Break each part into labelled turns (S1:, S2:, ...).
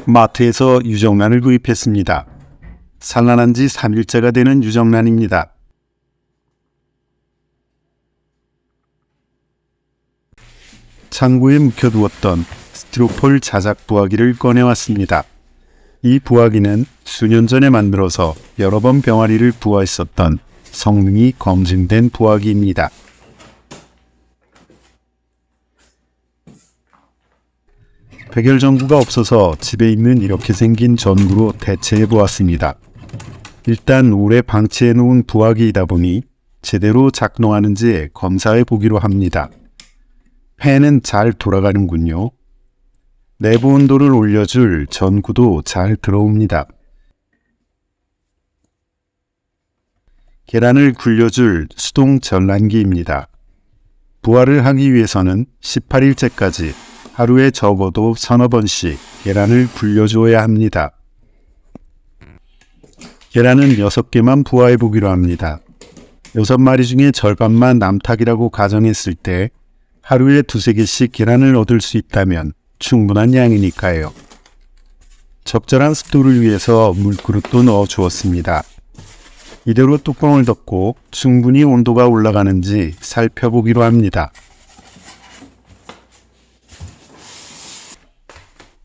S1: 마트에서 유정란을 구입했습니다. 산란한 지 3일째가 되는 유정란입니다. 창고에 묵혀두었던 스티로폴 자작 부화기를 꺼내왔습니다. 이 부화기는 수년 전에 만들어서 여러 번 병아리를 부화했었던 성능이 검증된 부화기입니다. 백열 전구가 없어서 집에 있는 이렇게 생긴 전구로 대체해 보았습니다. 일단 오래 방치해 놓은 부화기이다 보니 제대로 작동하는지 검사해 보기로 합니다. 팬은 잘 돌아가는군요. 내부 온도를 올려줄 전구도 잘 들어옵니다. 계란을 굴려줄 수동 전란기입니다. 부화를 하기 위해서는 18일째까지 하루에 적어도 서너 번씩 계란을 굴려주어야 합니다. 계란은 6개만 부화해 보기로 합니다. 6마리 중에 절반만 남탁이라고 가정했을 때 하루에 2~3개씩 계란을 얻을 수 있다면 충분한 양이니까요. 적절한 습도를 위해서 물그릇도 넣어 주었습니다. 이대로 뚜껑을 덮고 충분히 온도가 올라가는지 살펴보기로 합니다.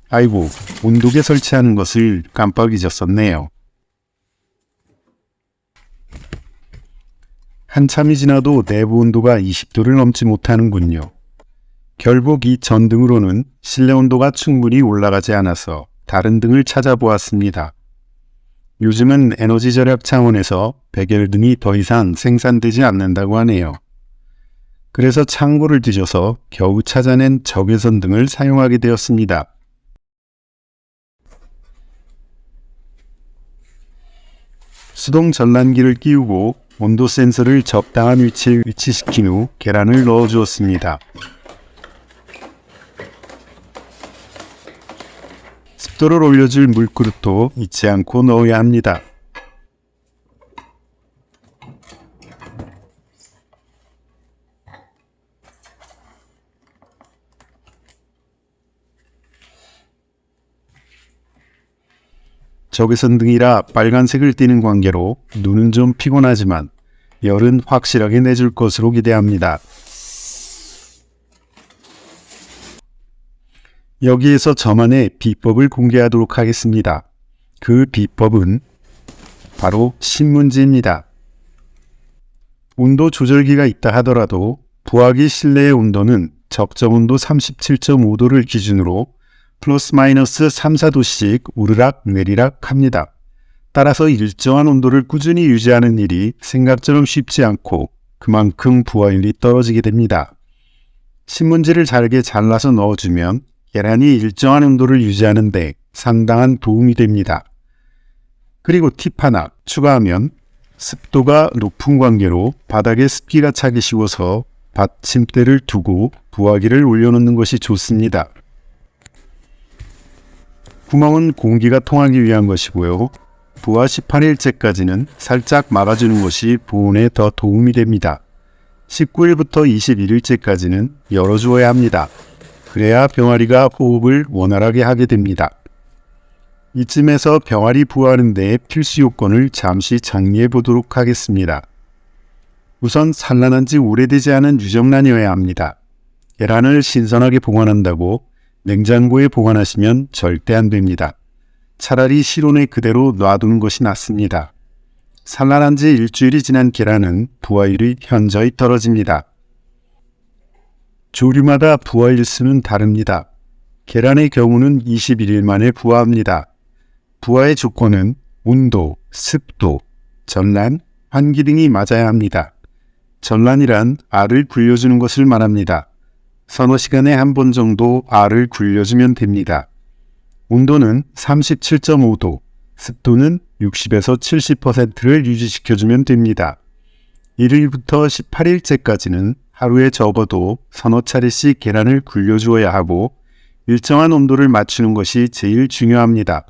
S1: 아이고, 온도계 설치하는 것을 깜빡 잊었었네요. 한참이 지나도 내부 온도가 20도를 넘지 못하는군요. 결국 이 전등으로는 실내 온도가 충분히 올라가지 않아서 다른 등을 찾아보았습니다. 요즘은 에너지 절약 차원에서 백열등이 더 이상 생산되지 않는다고 하네요. 그래서 창고를 뒤져서 겨우 찾아낸 적외선 등을 사용하게 되었습니다. 수동 전란기를 끼우고 온도 센서를 적당한 위치에 위치시킨 후 계란을 넣어 주었습니다. 습도를 올려줄 물그릇도 잊지 않고 넣어야 합니다. 적외선 등이라 빨간색을 띠는 관계로 눈은 좀 피곤하지만 열은 확실하게 내줄 것으로 기대합니다. 여기에서 저만의 비법을 공개하도록 하겠습니다. 그 비법은 바로 신문지입니다. 온도 조절기가 있다 하더라도 부화기 실내의 온도는 적정 온도 37.5도를 기준으로 플러스 마이너스 3~4도씩 우르락 내리락 합니다. 따라서 일정한 온도를 꾸준히 유지하는 일이 생각처럼 쉽지 않고 그만큼 부화율이 떨어지게 됩니다. 신문지를 잘게 잘라서 넣어주면 계란이 일정한 온도를 유지하는 데 상당한 도움이 됩니다. 그리고 팁 하나 추가하면 습도가 높은 관계로 바닥에 습기가 차기 쉬워서 받침대를 두고 부화기를 올려놓는 것이 좋습니다. 구멍은 공기가 통하기 위한 것이고요. 부화 18일째까지는 살짝 막아주는 것이 보온에 더 도움이 됩니다. 19일부터 21일째까지는 열어주어야 합니다. 그래야 병아리가 호흡을 원활하게 하게 됩니다. 이쯤에서 병아리 부화하는 데의 필수 요건을 잠시 정리해 보도록 하겠습니다. 우선 산란한 지 오래되지 않은 유정란이어야 합니다. 계란을 신선하게 보관한다고 냉장고에 보관하시면 절대 안 됩니다. 차라리 실온에 그대로 놔두는 것이 낫습니다. 산란한 지 일주일이 지난 계란은 부화율이 현저히 떨어집니다. 조류마다 부화 일수는 다릅니다. 계란의 경우는 21일 만에 부화합니다. 부화의 조건은 온도, 습도, 전란, 환기 등이 맞아야 합니다. 전란이란 알을 굴려주는 것을 말합니다. 서너 시간에 한 번 정도 알을 굴려주면 됩니다. 온도는 37.5도, 습도는 60에서 70%를 유지시켜주면 됩니다. 1일부터 18일째까지는 하루에 적어도 서너 차례씩 계란을 굴려주어야 하고 일정한 온도를 맞추는 것이 제일 중요합니다.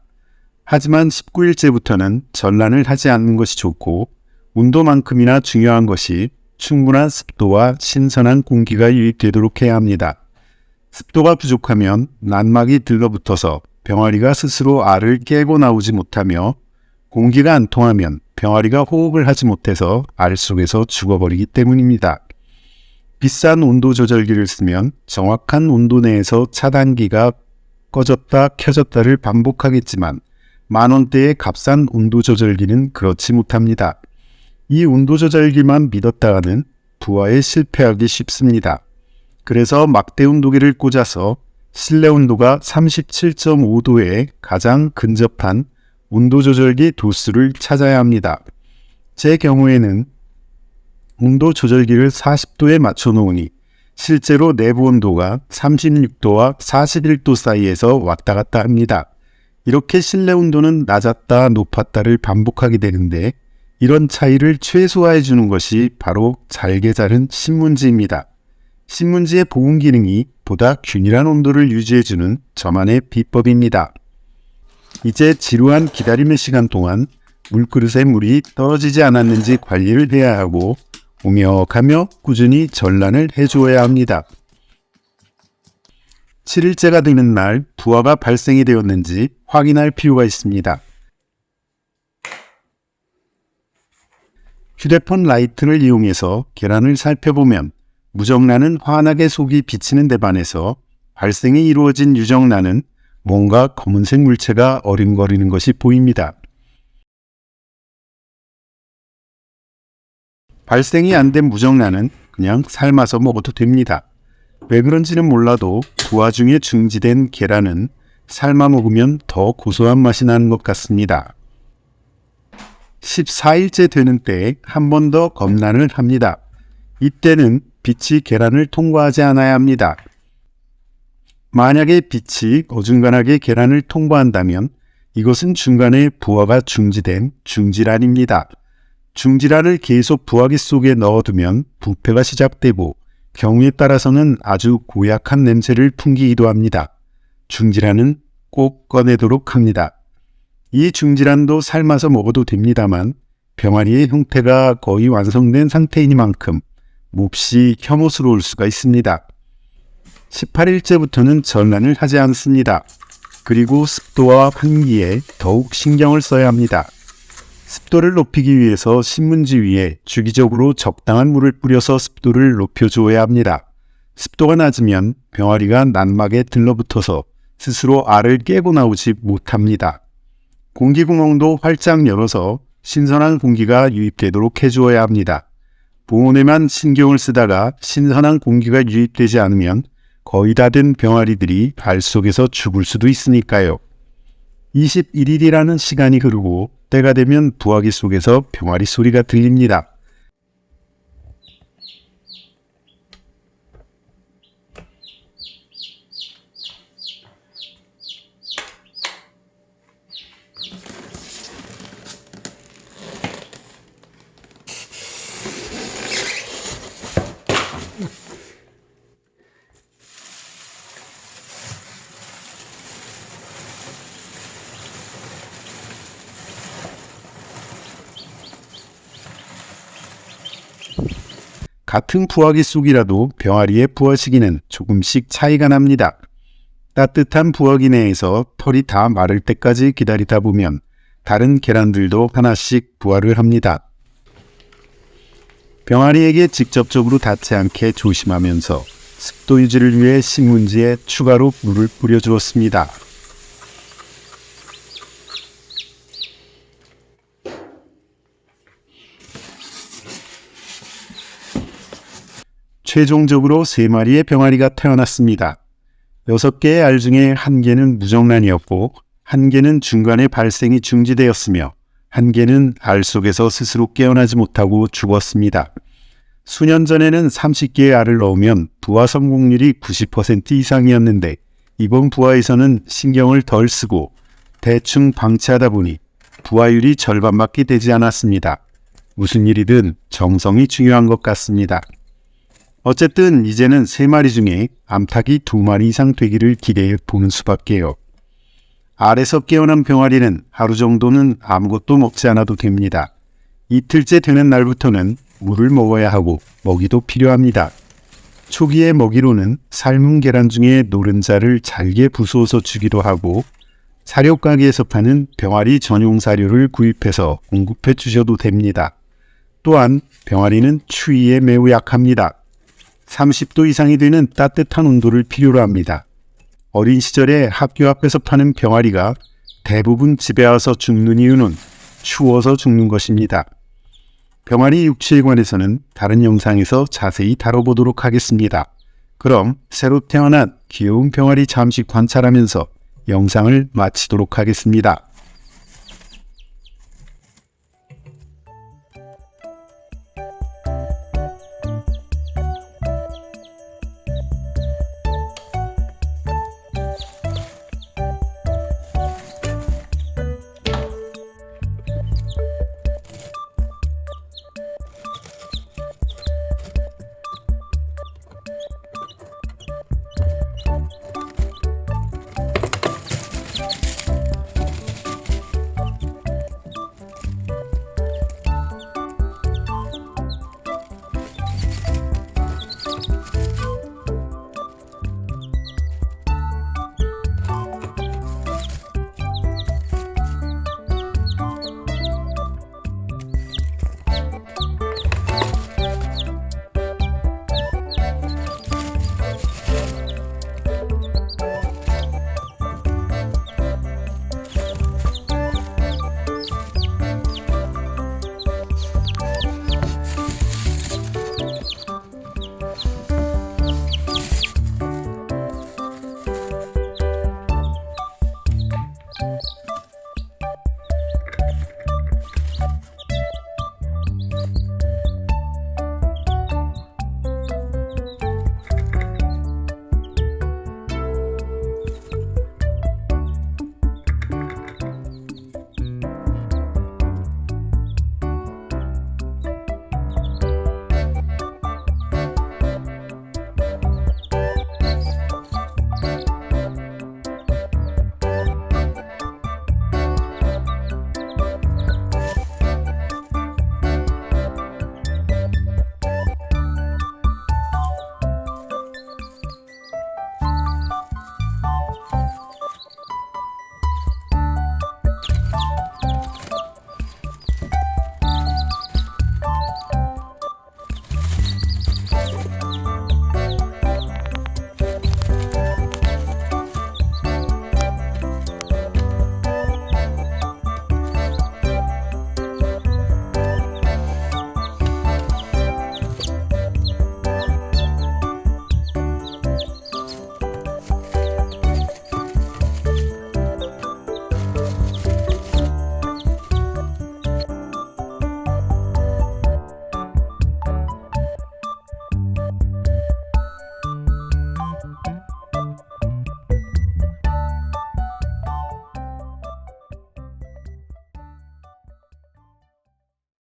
S1: 하지만 19일째부터는 전란을 하지 않는 것이 좋고 온도만큼이나 중요한 것이 충분한 습도와 신선한 공기가 유입되도록 해야 합니다. 습도가 부족하면 난막이 들러붙어서 병아리가 스스로 알을 깨고 나오지 못하며 공기가 안 통하면 병아리가 호흡을 하지 못해서 알 속에서 죽어버리기 때문입니다. 비싼 온도 조절기를 쓰면 정확한 온도 내에서 차단기가 꺼졌다 켜졌다를 반복하겠지만 만원대의 값싼 온도 조절기는 그렇지 못합니다. 이 온도 조절기만 믿었다가는 부화에 실패하기 쉽습니다. 그래서 막대 온도계를 꽂아서 실내 온도가 37.5도에 가장 근접한 온도 조절기 도수를 찾아야 합니다. 제 경우에는 온도 조절기를 40도에 맞춰 놓으니 실제로 내부 온도가 36도와 41도 사이에서 왔다 갔다 합니다. 이렇게 실내 온도는 낮았다 높았다를 반복하게 되는데 이런 차이를 최소화해 주는 것이 바로 잘게 자른 신문지입니다. 신문지의 보온 기능이 보다 균일한 온도를 유지해 주는 저만의 비법입니다. 이제 지루한 기다림의 시간 동안 물그릇에 물이 떨어지지 않았는지 관리를 해야 하고 오며가며 꾸준히 전란을 해주어야 합니다. 7일째가 되는 날 부화가 발생이 되었는지 확인할 필요가 있습니다. 휴대폰 라이트를 이용해서 계란을 살펴보면 무정란은 환하게 속이 비치는 데 반해서 발생이 이루어진 유정란은 뭔가 검은색 물체가 어림거리는 것이 보입니다. 발생이 안 된 무정란은 그냥 삶아서 먹어도 됩니다. 왜 그런지는 몰라도 부화 중에 중지된 계란은 삶아 먹으면 더 고소한 맛이 나는 것 같습니다. 14일째 되는 때에 한 번 더 검란을 합니다. 이때는 빛이 계란을 통과하지 않아야 합니다. 만약에 빛이 어중간하게 계란을 통과한다면 이것은 중간에 부화가 중지된 중지란입니다. 중지란을 계속 부화기 속에 넣어두면 부패가 시작되고 경우에 따라서는 아주 고약한 냄새를 풍기기도 합니다. 중지란은 꼭 꺼내도록 합니다. 이 중지란도 삶아서 먹어도 됩니다만 병아리의 형태가 거의 완성된 상태이니만큼 몹시 혐오스러울 수가 있습니다. 18일째부터는 전란을 하지 않습니다. 그리고 습도와 환기에 더욱 신경을 써야 합니다. 습도를 높이기 위해서 신문지 위에 주기적으로 적당한 물을 뿌려서 습도를 높여주어야 합니다. 습도가 낮으면 병아리가 난막에 들러붙어서 스스로 알을 깨고 나오지 못합니다. 공기구멍도 활짝 열어서 신선한 공기가 유입되도록 해주어야 합니다. 보온에만 신경을 쓰다가 신선한 공기가 유입되지 않으면 거의 다 된 병아리들이 알 속에서 죽을 수도 있으니까요. 21일이라는 시간이 흐르고 때가 되면 부화기 속에서 병아리 소리가 들립니다. 같은 부화기 속이라도 병아리의 부화 시기는 조금씩 차이가 납니다. 따뜻한 부화기 내에서 털이 다 마를 때까지 기다리다 보면 다른 계란들도 하나씩 부화를 합니다. 병아리에게 직접적으로 닿지 않게 조심하면서 습도 유지를 위해 신문지에 추가로 물을 뿌려주었습니다. 최종적으로 3마리의 병아리가 태어났습니다. 6개의 알 중에 1개는 무정란이었고 1개는 중간에 발생이 중지되었으며 1개는 알 속에서 스스로 깨어나지 못하고 죽었습니다. 수년 전에는 30개의 알을 넣으면 부화 성공률이 90% 이상이었는데 이번 부화에서는 신경을 덜 쓰고 대충 방치하다 보니 부화율이 절반밖에 되지 않았습니다. 무슨 일이든 정성이 중요한 것 같습니다. 어쨌든 이제는 3마리 중에 암탉이 2마리 이상 되기를 기대해 보는 수밖에요. 알에서 깨어난 병아리는 하루 정도는 아무것도 먹지 않아도 됩니다. 이틀째 되는 날부터는 물을 먹어야 하고 먹이도 필요합니다. 초기의 먹이로는 삶은 계란 중에 노른자를 잘게 부수어서 주기도 하고 사료 가게에서 파는 병아리 전용 사료를 구입해서 공급해 주셔도 됩니다. 또한 병아리는 추위에 매우 약합니다. 30도 이상이 되는 따뜻한 온도를 필요로 합니다. 어린 시절에 학교 앞에서 파는 병아리가 대부분 집에 와서 죽는 이유는 추워서 죽는 것입니다. 병아리 육체에 관해서는 다른 영상에서 자세히 다뤄보도록 하겠습니다. 그럼 새로 태어난 귀여운 병아리 잠시 관찰하면서 영상을 마치도록 하겠습니다.